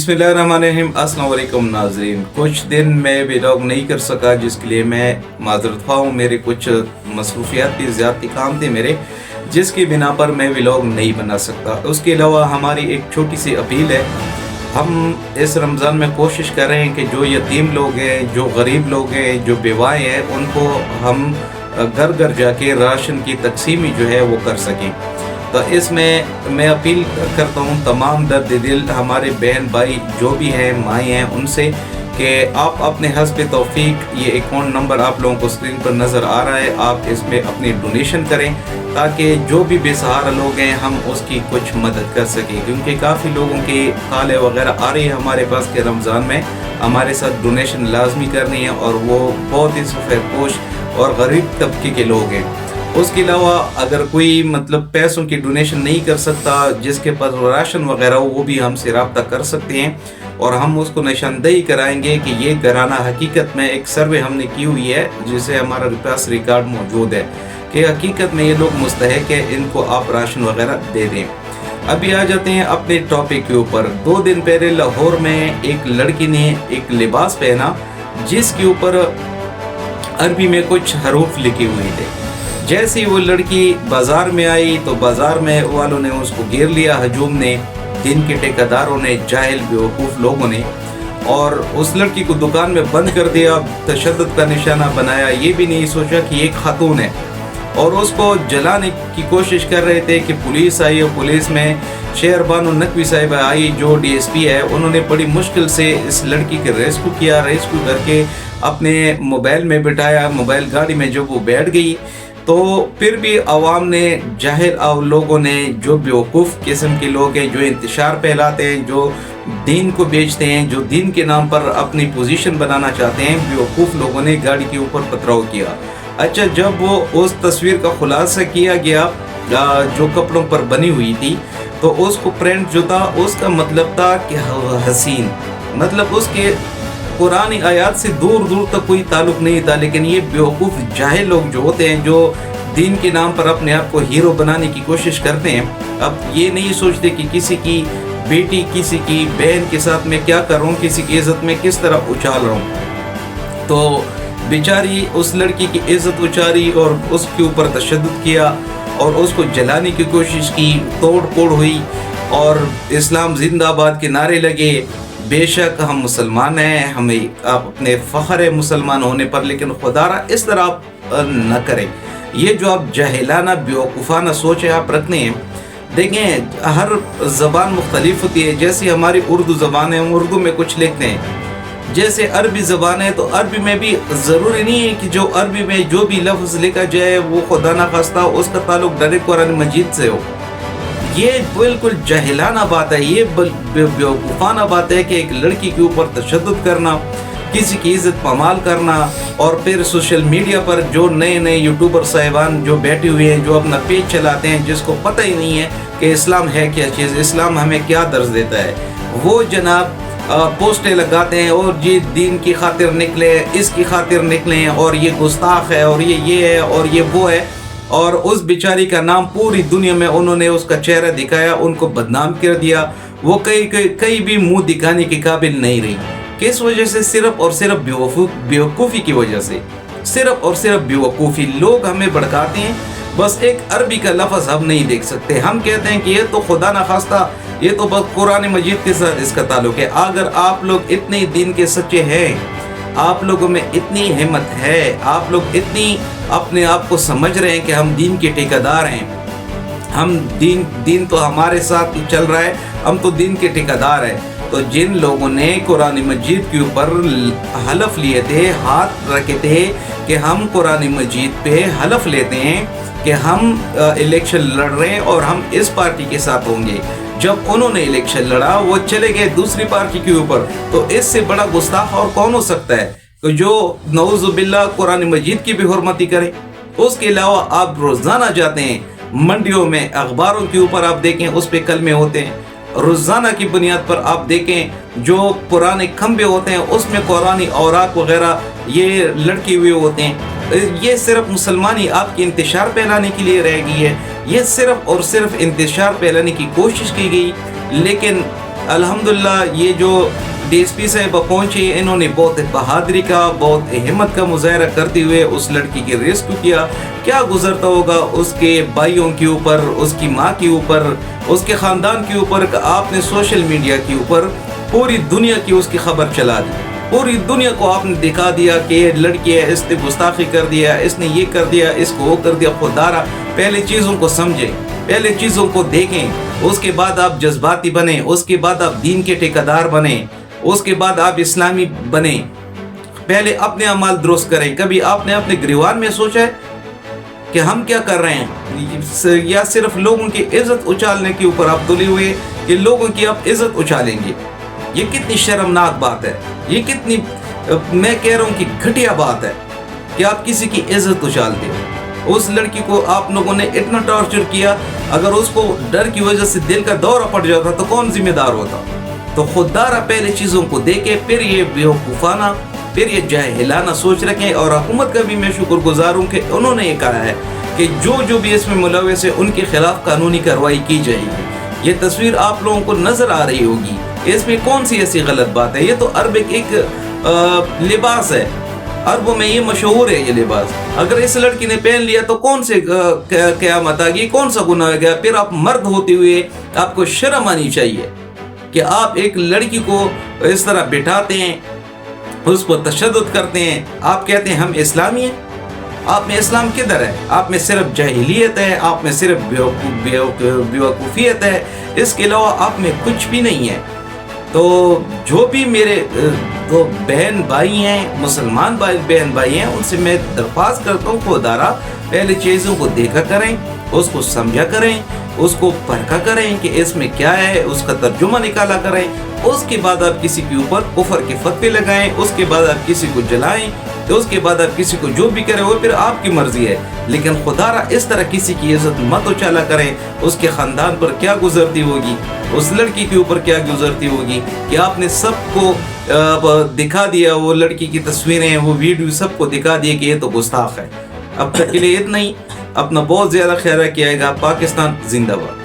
बिस्मिल्लाहिर्रहमानिर्रहीम। अस्सलाम वालेकुम नाज़रीन। कुछ दिन मैं व्लॉग नहीं कर सका, जिसके लिए मैं माज़रत ख़्वाह हूँ। मेरे कुछ मसरूफियात थी, ज़्यादती काम थे मेरे, जिसकी बिना पर मैं व्लॉग नहीं बना सकता। उसके अलावा हमारी एक छोटी सी अपील है। हम इस रमज़ान में कोशिश कर रहे हैं कि जो यतीम लोग हैं, जो गरीब लोग हैं, जो बेवाएँ हैं, उनको हम घर घर जाके राशन की तकसीमी जो है वो कर सकें। तो इसमें मैं अपील करता हूँ तमाम दर्द दिल हमारे बहन भाई जो भी हैं, माएँ हैं, उनसे कि आप अपने हस्ब तौफीक, ये अकाउंट नंबर आप लोगों को स्क्रीन पर नज़र आ रहा है, आप इसमें अपनी डोनेशन करें ताकि जो भी बेसहारा लोग हैं हम उसकी कुछ मदद कर सकें। क्योंकि काफ़ी लोगों की काले वगैरह आ रही है हमारे पास कि रमज़ान में हमारे साथ डोनेशन लाजमी करनी है, और वो बहुत ही सफ़ेदपोश और गरीब तबके के लोग हैं। उसके अलावा अगर कोई पैसों की डोनेशन नहीं कर सकता, जिसके पास राशन वगैरह हो, वो भी हमसे रब्ता कर सकते हैं और हम उसको निशानदेही कराएंगे कि ये घराना हकीकत में एक सर्वे हमने की हुई है, जिसे हमारा पास रिकॉर्ड मौजूद है कि हकीकत में ये लोग मुस्तहिक है, इनको आप राशन वगैरह दे दें। अभी आ जाते हैं अपने टॉपिक के ऊपर। 2 दिन पहले लाहौर में एक लड़की ने एक लिबास पहना जिसके ऊपर अरबी में कुछ हरूफ लिखे हुए थे। जैसे ही वो लड़की बाज़ार में आई तो बाज़ार में वालों ने उसको घेर लिया, हजूम ने, दिन के ठेकेदारों ने, जाहिल बेवकूफ़ लोगों ने, और उस लड़की को दुकान में बंद कर दिया, तशद्दुद का निशाना बनाया। ये भी नहीं सोचा कि एक खातून है, और उसको जलाने की कोशिश कर रहे थे कि पुलिस आई, और पुलिस में शेर बानो नकवी साहिबा आई जो DSP है। उन्होंने बड़ी मुश्किल से इस लड़की के रेस्क्यू किया, रेस्क्यू करके अपने मोबाइल में बिठाया। मोबाइल गाड़ी में जब वो बैठ गई तो फिर भी आवाम ने, जाहिल लोगों ने, जो बेवकूफ़ किस्म के लोग हैं, जो इंतशार फैलाते हैं, जो दीन को बेचते हैं, जो दीन के नाम पर अपनी पोजीशन बनाना चाहते हैं, बेवकूफ़ लोगों ने गाड़ी के ऊपर पथराव किया। अच्छा, जब वो उस तस्वीर का खुलासा किया गया जो कपड़ों पर बनी हुई थी, तो उसको प्रिंट जो था उसका मतलब था कि हसीन, उसके कुरानी आयत से दूर दूर तक कोई ताल्लुक नहीं था। लेकिन ये बेवकूफ़ जाहिल लोग जो होते हैं, जो दीन के नाम पर अपने आप को हीरो बनाने की कोशिश करते हैं, अब ये नहीं सोचते कि किसी की बेटी, किसी की बहन के साथ मैं क्या कर रहा हूँ, किसी की इज़्ज़त में किस तरह उछाल रहा हूँ। तो बेचारी उस लड़की की इज़्ज़त उछाली और उसके ऊपर तशद्दुद किया और उसको जलाने की कोशिश की, तोड़ फोड़ हुई और इस्लाम जिंदाबाद के नारे लगे। बेशक हम मुसलमान हैं, हमें अपने फ़ख्र है मुसलमान होने पर, लेकिन खुदारा इस तरह आप न करें। ये जो आप जाहिलाना बेवकूफ़ाना सोच है आप रखते हैं। देखें, हर ज़बान मुख्तलिफ होती है। जैसे हमारी उर्दू ज़बान है, हम उर्दू में कुछ लिखते हैं। जैसे अरबी ज़बान है, तो अरबी में भी ज़रूरी नहीं है कि जो अरबी में जो भी लफ्ज़ लिखा जाए वो खुदा ना खास्ता उसका ताल्लुक़ डायरेक्ट कुरान मजीद से हो। ये बिल्कुल जाहिलाना बात है, ये बेवकूफ़ाना बात है कि एक लड़की के ऊपर तशद्दुद करना, किसी की इज़्ज़त पमाल करना, और फिर सोशल मीडिया पर जो नए नए यूट्यूबर साहिबान जो बैठे हुए हैं, जो अपना पेज चलाते हैं, जिसको पता ही नहीं है कि इस्लाम है क्या चीज़, इस्लाम हमें क्या दर्ज देता है, वो जनाब पोस्टें लगाते हैं और ये दीन की खातिर निकले, इसकी खातिर निकले, और ये गुस्ताख है, और ये है, और ये वो है। और उस बेचारी का नाम पूरी दुनिया में उन्होंने उसका चेहरा दिखाया, उनको बदनाम कर दिया। वो कहीं भी मुंह दिखाने के काबिल नहीं रही। किस वजह से? सिर्फ और सिर्फ बेवकूफ़ी की वजह से, सिर्फ और सिर्फ बेवकूफ़ी। लोग हमें भड़काते हैं, बस एक अरबी का लफ्ज़ हम नहीं देख सकते। हम कहते हैं कि ये तो खुदा न खास्ता, ये तो बस कुरान मजीद के साथ इसका ताल्लुक़ है। अगर आप लोग इतने दीन के सच्चे हैं, आप लोगों में इतनी हिम्मत है, आप लोग इतनी अपने आप को समझ रहे हैं कि हम दीन के ठेकेदार हैं, हम दीन तो हमारे साथ ही चल रहा है, हम तो दीन के ठेकेदार हैं, तो जिन लोगों ने कुरान मजीद के ऊपर हलफ लिए थे, हाथ रखे थे कि हम कुरान मजीद पे हलफ लेते हैं कि हम इलेक्शन लड़ रहे हैं और हम इस पार्टी के साथ होंगे, जब उन्होंने इलेक्शन लड़ा वो चले गए दूसरी पार्टी के ऊपर, तो इससे बड़ा गुस्ताख और कौन हो सकता है तो जो नऊज़ुबिल्लाह कुरान मजीद की भी हुर्मती करे। उसके अलावा आप रोज़ाना जाते हैं मंडियों में, अखबारों के ऊपर आप देखें उस पे कलमे होते हैं, रोज़ाना की बुनियाद पर आप देखें जो पुराने खंबे होते हैं उसमें कुरानी औराक वगैरह ये लटके हुए होते हैं। ये सिर्फ मुसलमानी आपकी इंतशार फैलाने के लिए रह गई है, ये सिर्फ और सिर्फ इंतशार फैलाने की कोशिश की गई। लेकिन الحمدللہ یہ جو ڈی ایس پی صاحب پہنچے، انہوں نے بہت بہادری کا، بہت ہمت کا مظاہرہ کرتے ہوئے اس لڑکی کی ریسکیو کیا. کیا گزرتا ہوگا اس کے بھائیوں کے اوپر، اس کی ماں کے اوپر، اس کے خاندان کے اوپر، کہ آپ نے سوشل میڈیا کے اوپر پوری دنیا کی اس کی خبر چلا دی. پوری دنیا کو آپ نے دکھا دیا کہ یہ لڑکی ہے، اس نے گستاخی کر دیا، اس نے یہ کر دیا، اس کو وہ کر دیا. خوددارا پہلے چیزوں کو سمجھیں، پہلے چیزوں کو دیکھیں، اس کے بعد آپ جذباتی بنیں، اس کے بعد آپ دین کے ٹھیکیدار بنیں، اس کے بعد آپ اسلامی بنیں. پہلے اپنے اعمال درست کریں. کبھی آپ نے اپنے گریوان میں سوچا ہے کہ ہم کیا کر رہے ہیں، یا صرف لوگوں کی عزت اچھالنے کے اوپر آپ تلے ہوئے کہ لوگوں کی آپ عزت اچھالیں گے؟ یہ کتنی شرمناک بات ہے، یہ کتنی میں کہہ رہا ہوں کہ گھٹیا بات ہے کہ آپ کسی کی عزت اچھالتے ہو. اس لڑکی کو آپ لوگوں نے اتنا ٹارچر کیا، اگر اس کو ڈر کی وجہ سے دل کا دورہ پڑ جاتا تو کون ذمہ دار ہوتا؟ تو خوددارا پہلے چیزوں کو دیکھے، پھر یہ بیوقوفانہ، پھر یہ جاہلانہ سوچ رکھیں. اور حکومت کا بھی میں شکر گزار ہوں کہ انہوں نے یہ کہا ہے کہ جو بھی اس میں ملوث ہے ان کے خلاف قانونی کارروائی کی جائے گی. یہ تصویر آپ لوگوں کو نظر آ رہی ہوگی، اس میں کون سی ایسی غلط بات ہے؟ یہ تو عرب ایک لباس ہے، عربوں میں یہ مشہور ہے یہ لباس. اگر اس لڑکی نے پہن لیا تو کون سے قیامت آ گئی، کون سا گناہ ہو گیا؟ پھر آپ مرد ہوتے ہوئے آپ کو شرم آنی چاہیے کہ آپ ایک لڑکی کو اس طرح بٹھاتے ہیں، اس پر تشدد کرتے ہیں. آپ کہتے ہیں ہم اسلامی ہیں. آپ میں اسلام کدھر ہے؟ آپ میں صرف جاہلیت ہے، آپ میں صرف بیوقوفیت ہے، اس کے علاوہ آپ میں کچھ بھی نہیں ہے. تو جو بھی میرے دو بہن بھائی ہیں، مسلمان بہن بھائی ہیں، ان سے میں درخواست کرتا ہوں خوددارا پہلے چیزوں کو دیکھا کریں، اس کو سمجھا کریں، اس کو پرکھا کریں کہ اس میں کیا ہے، اس کا ترجمہ نکالا کریں. اس کے بعد آپ کسی کے اوپر کفر کے فتوے لگائیں، اس کے بعد آپ کسی کو جلائیں، تو اس کے بعد آپ کسی کو جو بھی کریں وہ پھر آپ کی مرضی ہے. لیکن خدارا اس طرح کسی کی عزت مت اچھالا کریں. اس کے خاندان پر کیا گزرتی ہوگی، اس لڑکی کے اوپر کیا گزرتی ہوگی کہ آپ نے سب کو دکھا دیا، وہ لڑکی کی تصویریں، وہ ویڈیو سب کو دکھا دیا کہ یہ تو گستاخ ہے. اب تک کے لیے اتنا ہی. اپنا بہت زیادہ خیال رکھیے گا. پاکستان زندہ باد.